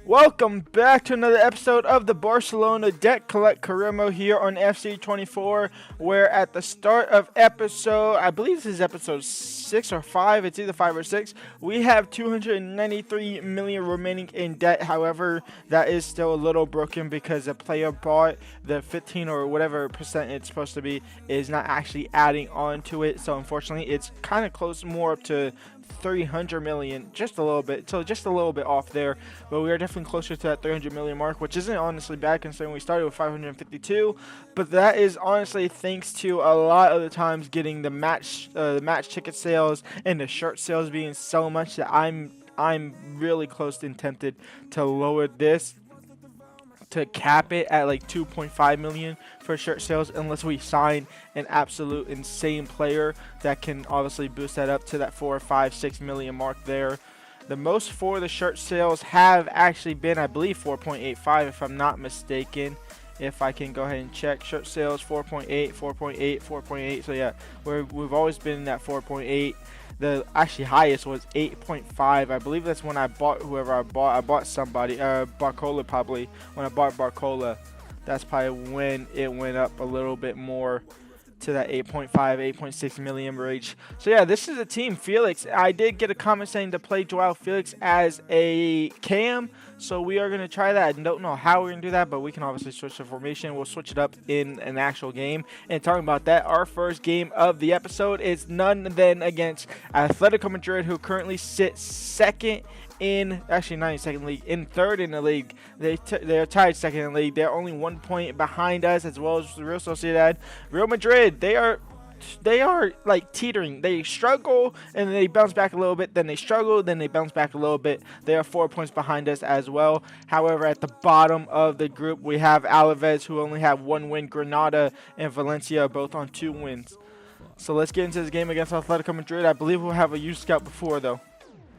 Welcome back to another episode of the Barcelona Debt Collect career mode here on FC24, where at the start of episode, I believe this is episode 6 or 5, it's either 5 or 6, we have 293 million remaining in debt. However, that is still a little broken because the player bought the 15 or whatever percent it's supposed to be is not actually adding on to it. So unfortunately, it's kind of close more up to 300 million, just a little bit, so just a little bit off there, but we are definitely closer to that 300 million mark, which isn't honestly bad considering we started with 552. But that is honestly thanks to a lot of the times getting the match ticket sales and the shirt sales being so much that I'm really close and tempted to lower this to cap it at like 2.5 million for shirt sales, unless we sign an absolute insane player that can obviously boost that up to that 4, 5, 6 million mark there. The most for the shirt sales have actually been, I believe, 4.85 if I'm not mistaken. If I can go ahead and check shirt sales, 4.8, 4.8, 4.8. So yeah, we've always been in that 4.8. The actually highest was 8.5. I believe that's when I bought whoever I bought. I bought somebody, Barcola probably. When I bought Barcola, that's probably when it went up a little bit more to that 8.5, 8.6 million range. So yeah, this is a team. Felix, I did get a comment saying to play Joao Felix as a cam, so we are going to try that. I don't know how we're going to do that, but we can obviously switch the formation. We'll switch it up in an actual game. And talking about that, our first game of the episode is none then against Atletico Madrid, who currently sit second in, actually not in second league, in third in the league. They're tied second in the league. They're only 1 point behind us, as well as Real Sociedad. Real Madrid, they are like teetering. They struggle and then they bounce back a little bit, then they struggle, then they bounce back a little bit. They are 4 points behind us as well. However, at the bottom of the group, we have Alaves, who only have 1 win. Granada and Valencia are both on 2 wins. So let's get into this game against Atletico Madrid. I believe we'll have a youth scout before, though.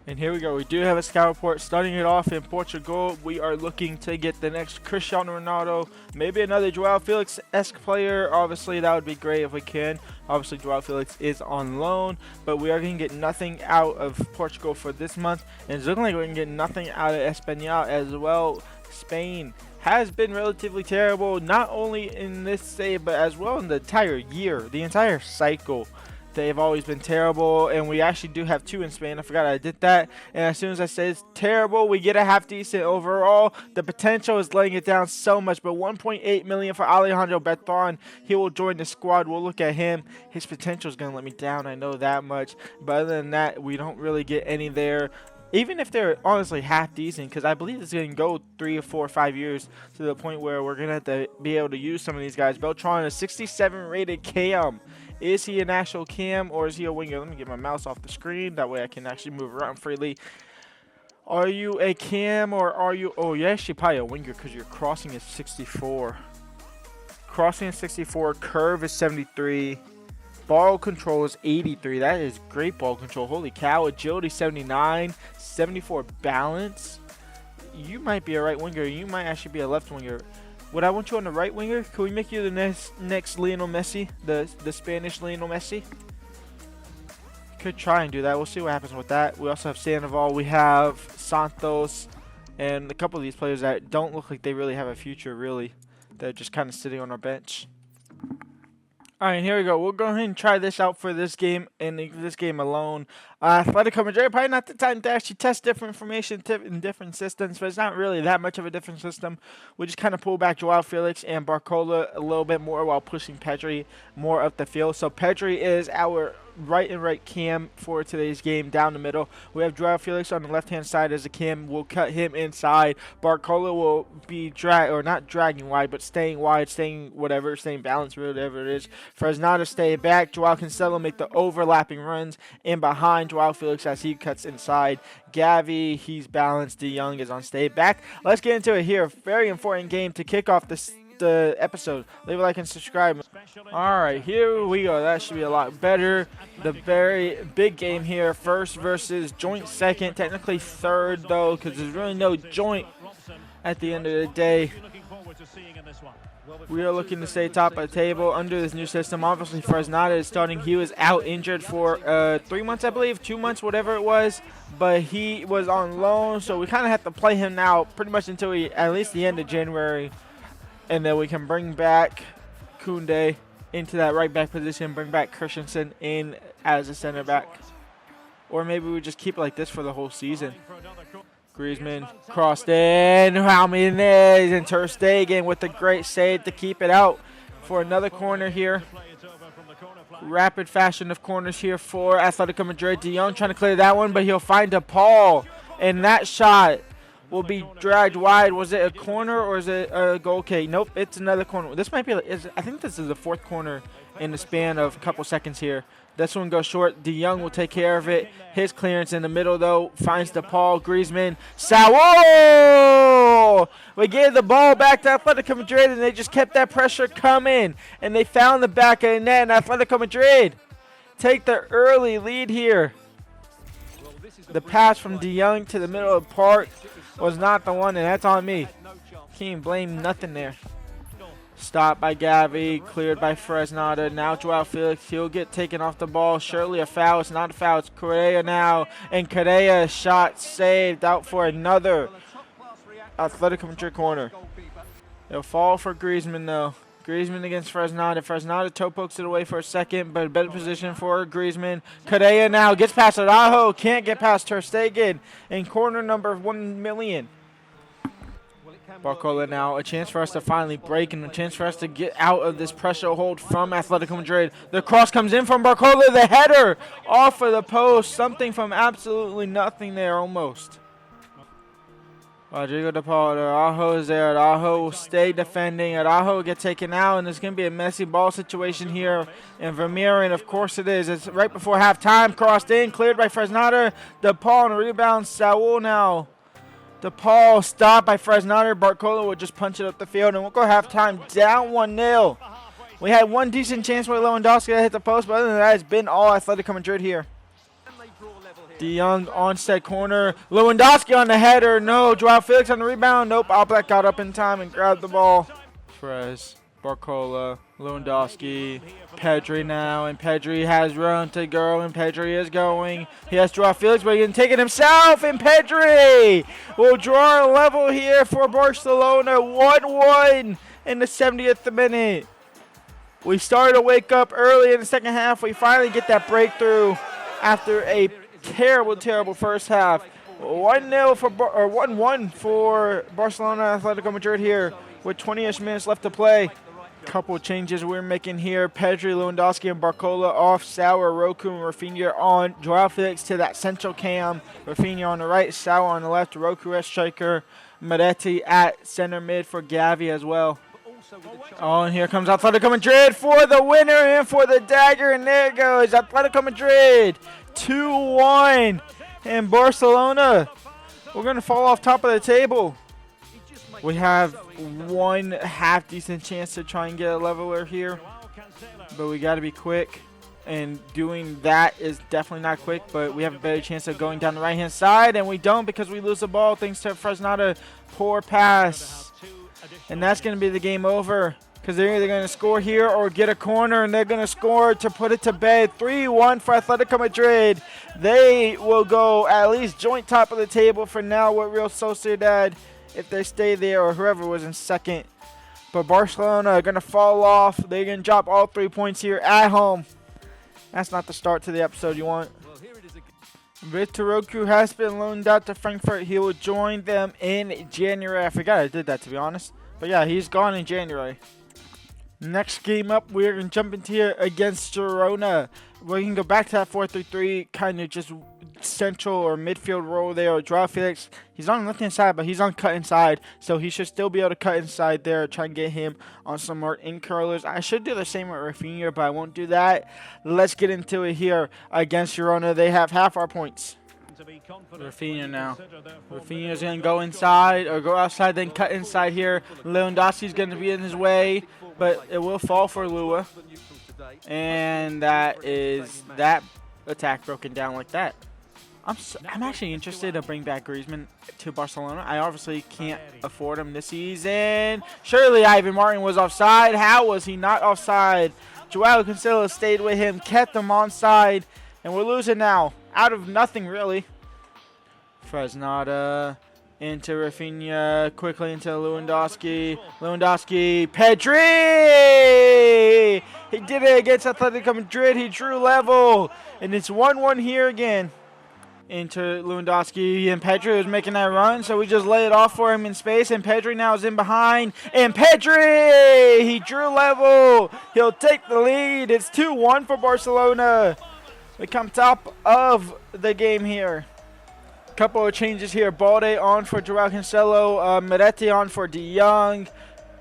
And here we go. We do have a scout report. Starting it off in Portugal, we are looking to get the next Cristiano Ronaldo, maybe another Joao Felix-esque player. Obviously, that would be great if we can. Obviously, Joao Felix is on loan, but we are going to get nothing out of Portugal for this month. And it's looking like we're going to get nothing out of Espanyol as well. Spain has been relatively terrible, not only in this save, but as well in the entire year, the entire cycle. They've always been terrible, and we actually do have 2 in Spain. I forgot I did that. And as soon as I say it's terrible, we get a half decent overall. The potential is laying it down so much, but 1.8 million for Alejandro Bertrand. He will join the squad. We'll look at him. His potential is going to let me down. I know that much. But other than that, we don't really get any there. Even if they're honestly half decent, because I believe it's going to go 3 or 4 or 5 years to the point where we're going to have to be able to use some of these guys. Beltran, a 67 rated cam. Is he an actual cam or is he a winger? Let me get my mouse off the screen. That way I can actually move around freely. Are you a cam or are you... Oh, you're actually probably a winger because your crossing is 64. Crossing is 64. Curve is 73. Ball control is 83. That is great ball control. Holy cow. Agility 79. 74 balance. You might be a right winger. You might actually be a left winger. Would I want you on the right winger? Can we make you the next Lionel Messi? The Spanish Lionel Messi? Could try and do that. We'll see what happens with that. We also have Sandoval. We have Santos. And a couple of these players that don't look like they really have a future, really. They're just kind of sitting on our bench. Alright, here we go. We'll go ahead and try this out for this game and this game alone. Atletico Madrid, probably not the time to actually test different information in different systems, but it's not really that much of a different system. We just kind of pull back Joao Felix and Barcola a little bit more while pushing Pedri more up the field. So Pedri is our right cam for today's game down the middle. We have Joao Felix on the left-hand side as a cam. We'll cut him inside. Barcola will be not dragging wide, but staying wide, staying balanced, whatever it is. Fresneda stay back. Joao Cancelo make the overlapping runs in behind Joao Felix as he cuts inside. Gavi, he's balanced. De Jong is on stay back. Let's get into it here. Very important game to kick off the episode. Leave a like and subscribe. Alright, here we go. That should be a lot better. The very big game here. First versus joint second. Technically third, though, because there's really no joint at the end of the day. We are looking to stay top of the table under this new system. Obviously, Fresneda is starting. He was out injured for 3 months, I believe, 2 months, whatever it was. but he was on loan, so we kind of have to play him now pretty much until at least the end of January, and then we can bring back Koundé into that right back position, bring back Christensen in as a center back, or maybe we just keep it like this for the whole season. Griezmann crossed in, Ramirez, and Ter Stegen with a great save to keep it out for another corner here. Rapid fashion of corners here for Atletico Madrid. De Jong trying to clear that one, but he'll find DePaul, and that shot will be dragged wide. Was it a corner or is it a goal? Okay, nope, it's another corner. This might be, I think this is the fourth corner in the span of a couple seconds here. This one goes short. De Jong will take care of it. His clearance in the middle, though, finds DePaul. Griezmann. Saúl! We gave the ball back to Atletico Madrid, and they just kept that pressure coming. And they found the back of the net, and Atletico Madrid take the early lead here. The pass from De Jong to the middle of the park was not the one, and that's on me. Can't blame nothing there. Stopped by Gavi, cleared by Fresnada. Now Joao Felix, he'll get taken off the ball. Surely a foul. It's not a foul. It's Correa now. And Correa shot saved out for another Atletico Madrid corner. It'll fall for Griezmann though. Griezmann against Fresnada. Fresnada toe pokes it away for a second, but a better position for Griezmann. Correa now gets past Araujo. Can't get past Ter Stegen. In corner number 1,000,000. Barcola now, a chance for us to finally break and a chance for us to get out of this pressure hold from Atletico Madrid. The cross comes in from Barcola, the header off of the post. Something from absolutely nothing there almost. Rodrigo de Paul, Araujo is there. Araujo will stay defending. Araujo will get taken out, and it's going to be a messy ball situation here in Vermeer, and of course it is. It's right before halftime, crossed in, cleared by Fresnada. De Paul on a rebound, Saúl now. DePaul stopped by Fresnada. Barcola will just punch it up the field, and we'll go halftime down 1-0. We had one decent chance where Lewandowski hit the post, but other than that, it's been all Atletico Madrid here. De Jong onside corner. Lewandowski on the header. No. Joao Felix on the rebound. Nope. Oblak got up in time and grabbed the ball. Perez, Barcola, Lewandowski, Pedri now, and Pedri has room to go, and Pedri is going. He has Joao Felix, but he can take it himself, and Pedri will draw a level here for Barcelona. 1-1 in the 70th minute. We started to wake up early in the second half. We finally get that breakthrough after a terrible first half. 1-0 for 1-1 for Barcelona Atletico Madrid here with 20-ish minutes left to play. Couple changes we're making here. Pedri, Lewandowski, and Barcola off. Sauer, Roku, and Rafinha on. Joao Felix to that central cam. Rafinha on the right, Sauer on the left, Roku as striker. Moretti at center mid for Gavi as well. Oh, and here comes Atletico Madrid for the winner and for the dagger, and there it goes. Atletico Madrid 2-1. And Barcelona, we're going to fall off top of the table. We have one half decent chance to try and get a leveler here, but we got to be quick, and doing that is definitely not quick, but we have a better chance of going down the right hand side, and we don't because we lose the ball thanks to Fresnada. Poor pass, and that's going to be the game over because they're either going to score here or get a corner, and they're going to score to put it to bed. 3-1 for Atletico Madrid. They will go at least joint top of the table for now with Real Sociedad if they stay there, or whoever was in second. But Barcelona are going to fall off. They're going to drop all 3 points here at home. That's not the start to the episode you want. Victor Roku has been loaned out to Frankfurt. He will join them in January. I forgot I did that, to be honest. But yeah, he's gone in January. Next game up, we're going to jump into here against Girona. We can go back to that 4-3-3, kind of just central or midfield role there. Joao Felix, he's on the left-hand side, but he's on cut inside, so he should still be able to cut inside there, try and get him on some more in-curlers. I should do the same with Rafinha, but I won't do that. Let's get into it here against Girona. They have half our points. Rafinha now. Rafinha's going to go inside, or go outside, then cut inside here. Lewandowski's going to be in his way, but it will fall for Lua. And that is that attack broken down like that. I'm actually interested to bring back Griezmann to Barcelona. I obviously can't afford him this season. Surely Ivan Martin was offside. How was he not offside? Joao Cancelo stayed with him, kept him onside, and we're losing now. Out of nothing, really. Fresnada into Rafinha, quickly into Lewandowski. Lewandowski, Pedri! He did it against Atletico Madrid. He drew level. And it's 1-1 here again. Into Lewandowski, and Pedri was making that run, so we just lay it off for him in space, and Pedri now is in behind, and Pedri! He drew level. He'll take the lead. It's 2-1 for Barcelona. We come top of the game here. Couple of changes here. Balde on for Joao Cancelo, Meretti on for De Jong,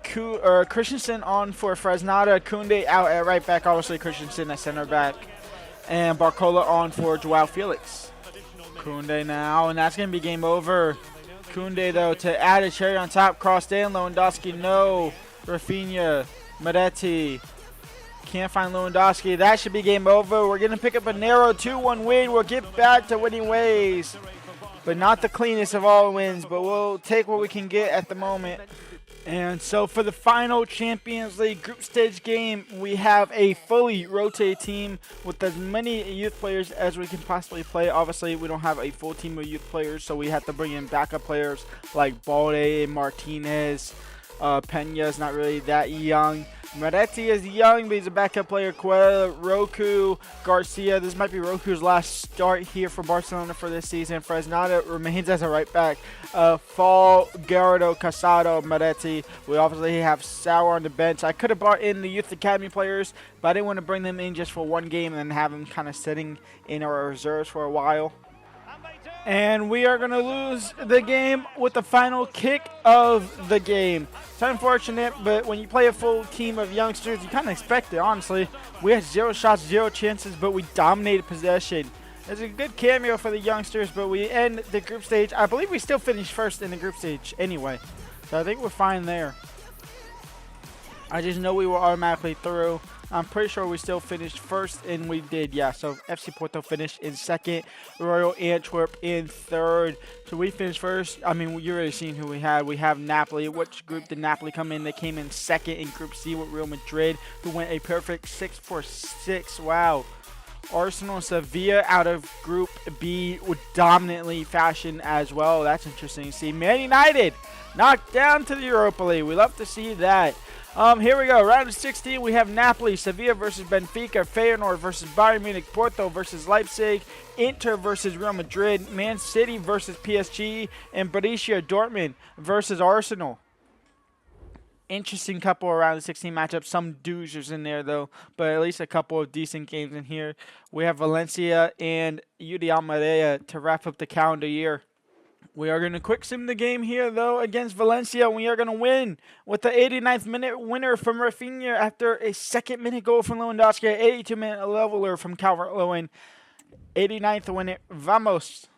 Christensen on for Fresnada, Koundé out at right back, obviously Christensen at center back, and Barcola on for Joao Felix. Koundé now, and that's going to be game over. Koundé, though, to add a cherry on top. Crossed in. Lewandowski, no. Rafinha, Meretti. Can't find Lewandowski. That should be game over. We're going to pick up a narrow 2-1 win. We'll get back to winning ways. But not the cleanest of all wins, but we'll take what we can get at the moment. And so for the final Champions League group stage game, we have a fully rotated team with as many youth players as we can possibly play. Obviously, we don't have a full team of youth players, so we have to bring in backup players like Balde, Martinez. Peña's not really that young. Meretti is young, but he's a backup player. Cuella, Roku, Garcia. This might be Roku's last start here for Barcelona for this season. Fresnada remains as a right back. Fall, Garrido, Casado, Meretti. We obviously have Sauer on the bench. I could have brought in the Youth Academy players, but I didn't want to bring them in just for one game and then have them kind of sitting in our reserves for a while. And we are going to lose the game with the final kick of the game. It's unfortunate, but when you play a full team of youngsters, you kind of expect it, honestly. We had 0 shots, 0 chances, but we dominated possession. It's a good cameo for the youngsters, but we end the group stage. I believe we still finished first in the group stage anyway, so I think we're fine there. I just know we were automatically through. I'm pretty sure we still finished first, and we did, yeah. So FC Porto finished in second, Royal Antwerp in third. So we finished first. I mean, you already seen who we had. We have Napoli. Which group did Napoli come in? They came in second in Group C with Real Madrid, who went a perfect 6-4-6. Wow. Arsenal and Sevilla out of Group B with dominantly fashion as well. That's interesting to see. Man United knocked down to the Europa League. We love to see that. Here we go. Round of 16, we have Napoli, Sevilla versus Benfica, Feyenoord versus Bayern Munich, Porto versus Leipzig, Inter versus Real Madrid, Man City versus PSG, and Borussia Dortmund versus Arsenal. Interesting couple around the 16 matchups. Some doozers in there, though, but at least a couple of decent games in here. We have Valencia and UD Almeria to wrap up the calendar year. We are going to quick sim the game here, though, against Valencia. We are going to win with the 89th minute winner from Rafinha after a second-minute goal from Lewandowski, an 82-minute leveler from Calvert-Lewin. 89th winner. Vamos.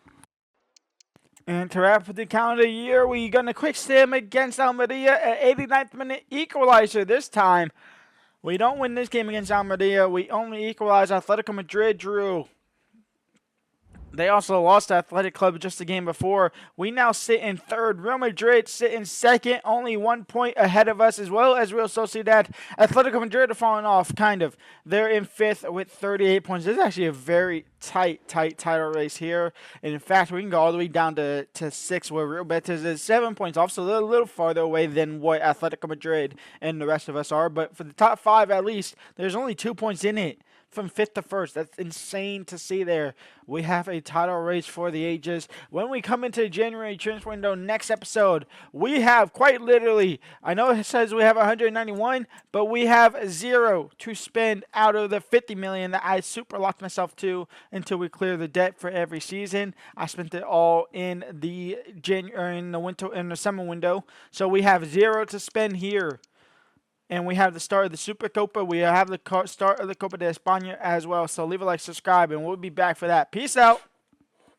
And to wrap up the calendar year, we're going to quick sim against Almeria, an 89th minute equalizer this time. We don't win this game against Almeria. We only equalize. Atletico Madrid drew. They also lost to Athletic Club just the game before. We now sit in third. Real Madrid sit in second, only 1 point ahead of us, as well as Real Sociedad. Atletico Madrid are falling off, kind of. They're in fifth with 38 points. This is actually a very tight title race here. And in fact, we can go all the way down to sixth, where Real Betis is 7 points off, so they're a little farther away than what Atletico Madrid and the rest of us are. But for the top five, at least, there's only 2 points in it. From fifth to first. That's insane to see there. We have a title race for the ages. When we come into the January transfer window next episode, we have quite literally, I know it says we have 191, but we have 0 to spend out of the 50 million that I super locked myself to until we clear the debt for every season. I spent it all in the summer window. So we have 0 to spend here. And we have the start of the Super Copa. We have the start of the Copa de España as well. So leave a like, subscribe, and we'll be back for that. Peace out.